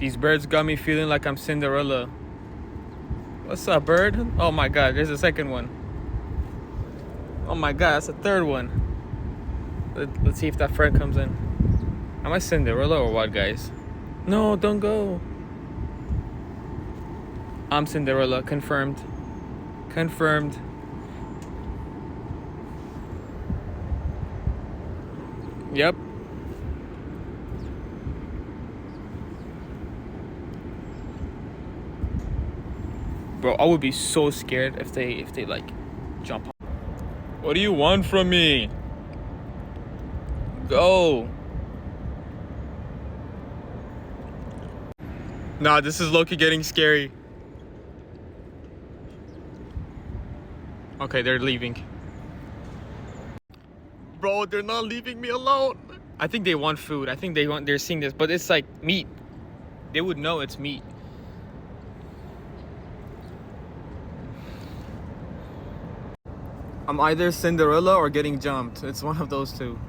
These birds got me feeling like I'm Cinderella. What's up, bird? Oh my god, there's a second one. Oh my god, that's a third one. Let's see if that friend comes in. Am I Cinderella or what, guys? No, don't go. I'm Cinderella. Confirmed. Confirmed. Yep. Bro, I would be so scared if they like jump on. What do you want from me? Go. Nah, this is low-key getting scary. Okay, they're leaving. Bro, they're not leaving me alone. I think they want food. I think they're seeing this, but it's like meat. They would know it's meat. I'm either Cinderella or getting jumped. It's one of those two.